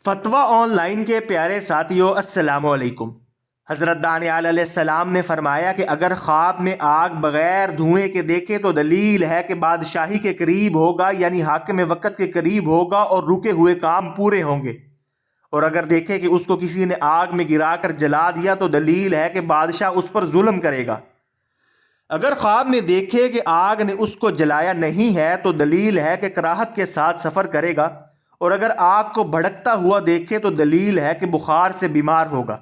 فتویٰ on line کے پیارے ساتھیوں، السلام علیکم۔ حضرت دانیال علیہ السلام نے فرمایا کہ اگر خواب میں آگ بغیر دھوئیں کے دیکھے تو دلیل ہے کہ بادشاہی کے قریب ہوگا، یعنی حاکم وقت کے قریب ہوگا اور رکے ہوئے کام پورے ہوں گے۔ اور اگر دیکھے کہ اس کو کسی نے آگ میں گرا کر جلا دیا تو دلیل ہے کہ بادشاہ اس پر ظلم کرے گا۔ اگر خواب میں دیکھے کہ آگ نے اس کو جلایا نہیں ہے تو دلیل ہے کہ کراہت کے ساتھ سفر کرے گا۔ اور اگر آگ کو بھڑکتا ہوا دیکھے تو دلیل ہے کہ بخار سے بیمار ہوگا۔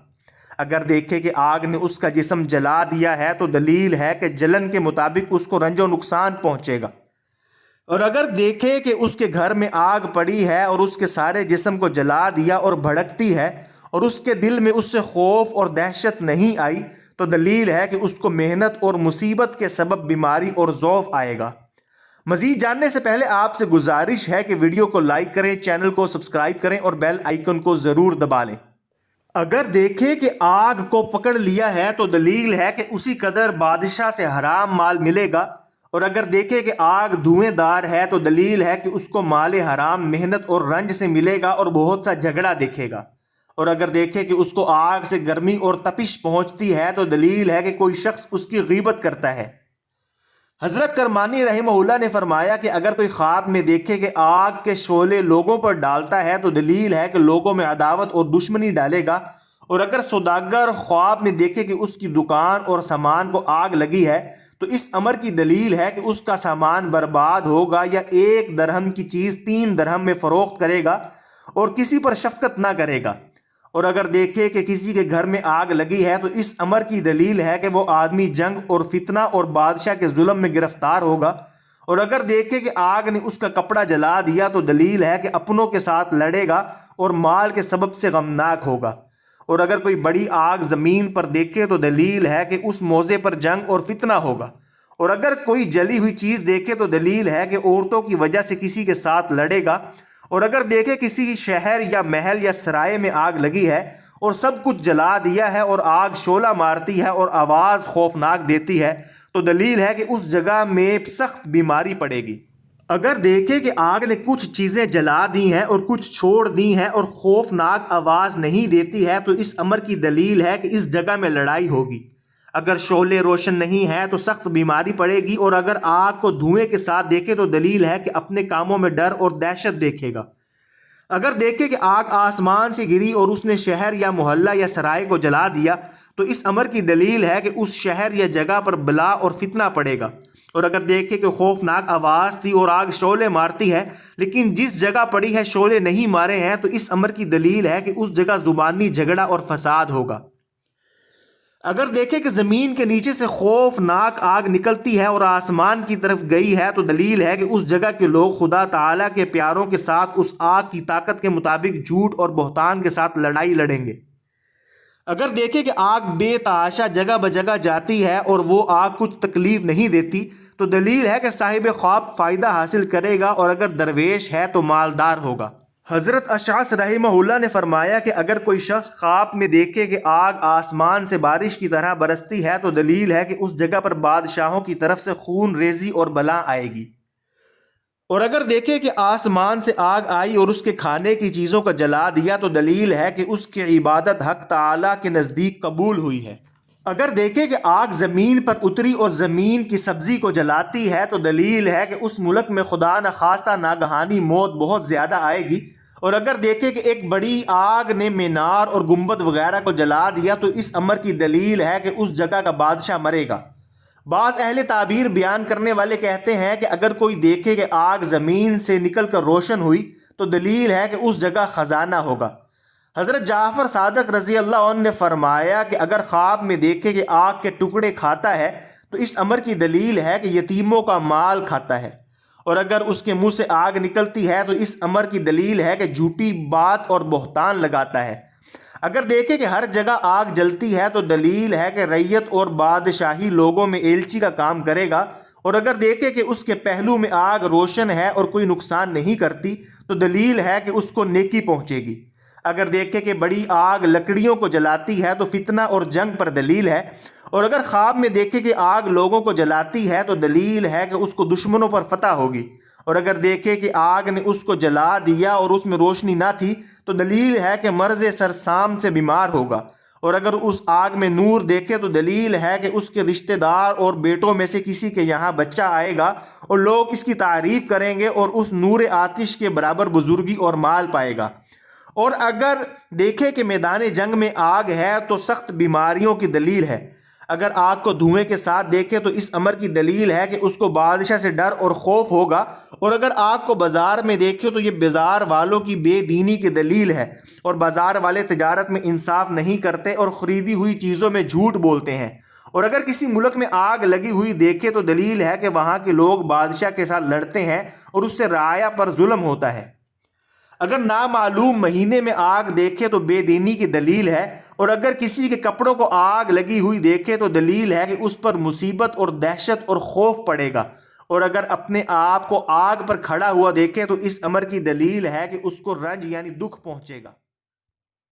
اگر دیکھے کہ آگ نے اس کا جسم جلا دیا ہے تو دلیل ہے کہ جلن کے مطابق اس کو رنج و نقصان پہنچے گا۔ اور اگر دیکھے کہ اس کے گھر میں آگ پڑی ہے اور اس کے سارے جسم کو جلا دیا اور بھڑکتی ہے اور اس کے دل میں اس سے خوف اور دہشت نہیں آئی تو دلیل ہے کہ اس کو محنت اور مصیبت کے سبب بیماری اور ضعف آئے گا۔ مزید جاننے سے پہلے آپ سے گزارش ہے کہ ویڈیو کو لائک کریں، چینل کو سبسکرائب کریں اور بیل آئیکن کو ضرور دبا لیں۔ اگر دیکھیں کہ آگ کو پکڑ لیا ہے تو دلیل ہے کہ اسی قدر بادشاہ سے حرام مال ملے گا۔ اور اگر دیکھیں کہ آگ دھوئیں دار ہے تو دلیل ہے کہ اس کو مال حرام محنت اور رنج سے ملے گا اور بہت سا جھگڑا دیکھے گا۔ اور اگر دیکھیں کہ اس کو آگ سے گرمی اور تپش پہنچتی ہے تو دلیل ہے کہ کوئی شخص اس کی غیبت کرتا ہے۔ حضرت کرمانی رحمہ اللہ نے فرمایا کہ اگر کوئی خواب میں دیکھے کہ آگ کے شعلے لوگوں پر ڈالتا ہے تو دلیل ہے کہ لوگوں میں عداوت اور دشمنی ڈالے گا۔ اور اگر سوداگر خواب میں دیکھے کہ اس کی دکان اور سامان کو آگ لگی ہے تو اس امر کی دلیل ہے کہ اس کا سامان برباد ہوگا، یا 1 درہم کی چیز 3 درہم میں فروخت کرے گا اور کسی پر شفقت نہ کرے گا۔ اور اگر دیکھے کہ کسی کے گھر میں آگ لگی ہے تو اس امر کی دلیل ہے کہ وہ آدمی جنگ اور فتنہ اور بادشاہ کے ظلم میں گرفتار ہوگا۔ اور اگر دیکھے کہ آگ نے اس کا کپڑا جلا دیا تو دلیل ہے کہ اپنوں کے ساتھ لڑے گا اور مال کے سبب سے غمناک ہوگا۔ اور اگر کوئی بڑی آگ زمین پر دیکھے تو دلیل ہے کہ اس موضع پر جنگ اور فتنہ ہوگا۔ اور اگر کوئی جلی ہوئی چیز دیکھے تو دلیل ہے کہ عورتوں کی وجہ سے کسی کے ساتھ لڑے گا۔ اور اگر دیکھے کسی شہر یا محل یا سرائے میں آگ لگی ہے اور سب کچھ جلا دیا ہے اور آگ شعلہ مارتی ہے اور آواز خوفناک دیتی ہے تو دلیل ہے کہ اس جگہ میں سخت بیماری پڑے گی۔ اگر دیکھے کہ آگ نے کچھ چیزیں جلا دی ہیں اور کچھ چھوڑ دی ہیں اور خوفناک آواز نہیں دیتی ہے تو اس امر کی دلیل ہے کہ اس جگہ میں لڑائی ہوگی۔ اگر شعلے روشن نہیں ہیں تو سخت بیماری پڑے گی۔ اور اگر آگ کو دھوئیں کے ساتھ دیکھے تو دلیل ہے کہ اپنے کاموں میں ڈر اور دہشت دیکھے گا۔ اگر دیکھے کہ آگ آسمان سے گری اور اس نے شہر یا محلہ یا سرائے کو جلا دیا تو اس امر کی دلیل ہے کہ اس شہر یا جگہ پر بلا اور فتنہ پڑے گا۔ اور اگر دیکھے کہ خوفناک آواز تھی اور آگ شعلے مارتی ہے لیکن جس جگہ پڑی ہے شعلے نہیں مارے ہیں تو اس امر کی دلیل ہے کہ اس جگہ زبانی جھگڑا اور فساد ہوگا۔ اگر دیکھے کہ زمین کے نیچے سے خوفناک آگ نکلتی ہے اور آسمان کی طرف گئی ہے تو دلیل ہے کہ اس جگہ کے لوگ خدا تعالیٰ کے پیاروں کے ساتھ اس آگ کی طاقت کے مطابق جھوٹ اور بہتان کے ساتھ لڑائی لڑیں گے۔ اگر دیکھے کہ آگ بے تحاشا جگہ بجگہ جاتی ہے اور وہ آگ کچھ تکلیف نہیں دیتی تو دلیل ہے کہ صاحب خواب فائدہ حاصل کرے گا، اور اگر درویش ہے تو مالدار ہوگا۔ حضرت اشعث رحمہ اللہ نے فرمایا کہ اگر کوئی شخص خواب میں دیکھے کہ آگ آسمان سے بارش کی طرح برستی ہے تو دلیل ہے کہ اس جگہ پر بادشاہوں کی طرف سے خون ریزی اور بلا آئے گی۔ اور اگر دیکھے کہ آسمان سے آگ آئی اور اس کے کھانے کی چیزوں کو جلا دیا تو دلیل ہے کہ اس کی عبادت حق تعالیٰ کے نزدیک قبول ہوئی ہے۔ اگر دیکھے کہ آگ زمین پر اتری اور زمین کی سبزی کو جلاتی ہے تو دلیل ہے کہ اس ملک میں خدا نخواستہ ناگہانی موت بہت زیادہ آئے گی۔ اور اگر دیکھے کہ ایک بڑی آگ نے مینار اور گنبد وغیرہ کو جلا دیا تو اس امر کی دلیل ہے کہ اس جگہ کا بادشاہ مرے گا۔ بعض اہل تعبیر بیان کرنے والے کہتے ہیں کہ اگر کوئی دیکھے کہ آگ زمین سے نکل کر روشن ہوئی تو دلیل ہے کہ اس جگہ خزانہ ہوگا۔ حضرت جعفر صادق رضی اللہ عنہ نے فرمایا کہ اگر خواب میں دیکھے کہ آگ کے ٹکڑے کھاتا ہے تو اس امر کی دلیل ہے کہ یتیموں کا مال کھاتا ہے۔ اور اگر اس کے منہ سے آگ نکلتی ہے تو اس امر کی دلیل ہے کہ جھوٹی بات اور بہتان لگاتا ہے۔ اگر دیکھے کہ ہر جگہ آگ جلتی ہے تو دلیل ہے کہ ریت اور بادشاہی لوگوں میں ایلچی کا کام کرے گا۔ اور اگر دیکھے کہ اس کے پہلو میں آگ روشن ہے اور کوئی نقصان نہیں کرتی تو دلیل ہے کہ اس کو نیکی پہنچے گی۔ اگر دیکھے کہ بڑی آگ لکڑیوں کو جلاتی ہے تو فتنہ اور جنگ پر دلیل ہے۔ اور اگر خواب میں دیکھے کہ آگ لوگوں کو جلاتی ہے تو دلیل ہے کہ اس کو دشمنوں پر فتح ہوگی، اور اگر دیکھے کہ آگ نے اس کو جلا دیا اور اس میں روشنی نہ تھی تو دلیل ہے کہ مرض سرسام سے بیمار ہوگا، اور اگر اس آگ میں نور دیکھے تو دلیل ہے کہ اس کے رشتہ دار اور بیٹوں میں سے کسی کے یہاں بچہ آئے گا اور لوگ اس کی تعریف کریں گے اور اس نور آتش کے برابر بزرگی اور مال پائے گا۔ اور اگر دیکھے کہ میدان جنگ میں آگ ہے تو سخت بیماریوں کی دلیل ہے۔ اگر آگ کو دھوئیں کے ساتھ دیکھے تو اس امر کی دلیل ہے کہ اس کو بادشاہ سے ڈر اور خوف ہوگا، اور اگر آگ کو بازار میں دیکھے تو یہ بازار والوں کی بے دینی کی دلیل ہے، اور بازار والے تجارت میں انصاف نہیں کرتے اور خریدی ہوئی چیزوں میں جھوٹ بولتے ہیں۔ اور اگر کسی ملک میں آگ لگی ہوئی دیکھے تو دلیل ہے کہ وہاں کے لوگ بادشاہ کے ساتھ لڑتے ہیں اور اس سے رعایا پر ظلم ہوتا ہے۔ اگر نامعلوم مہینے میں آگ دیکھے تو بے دینی کی دلیل ہے، اور اگر کسی کے کپڑوں کو آگ لگی ہوئی دیکھے تو دلیل ہے کہ اس پر مصیبت اور دہشت اور خوف پڑے گا، اور اگر اپنے آپ کو آگ پر کھڑا ہوا دیکھے تو اس امر کی دلیل ہے کہ اس کو رنج یعنی دکھ پہنچے گا۔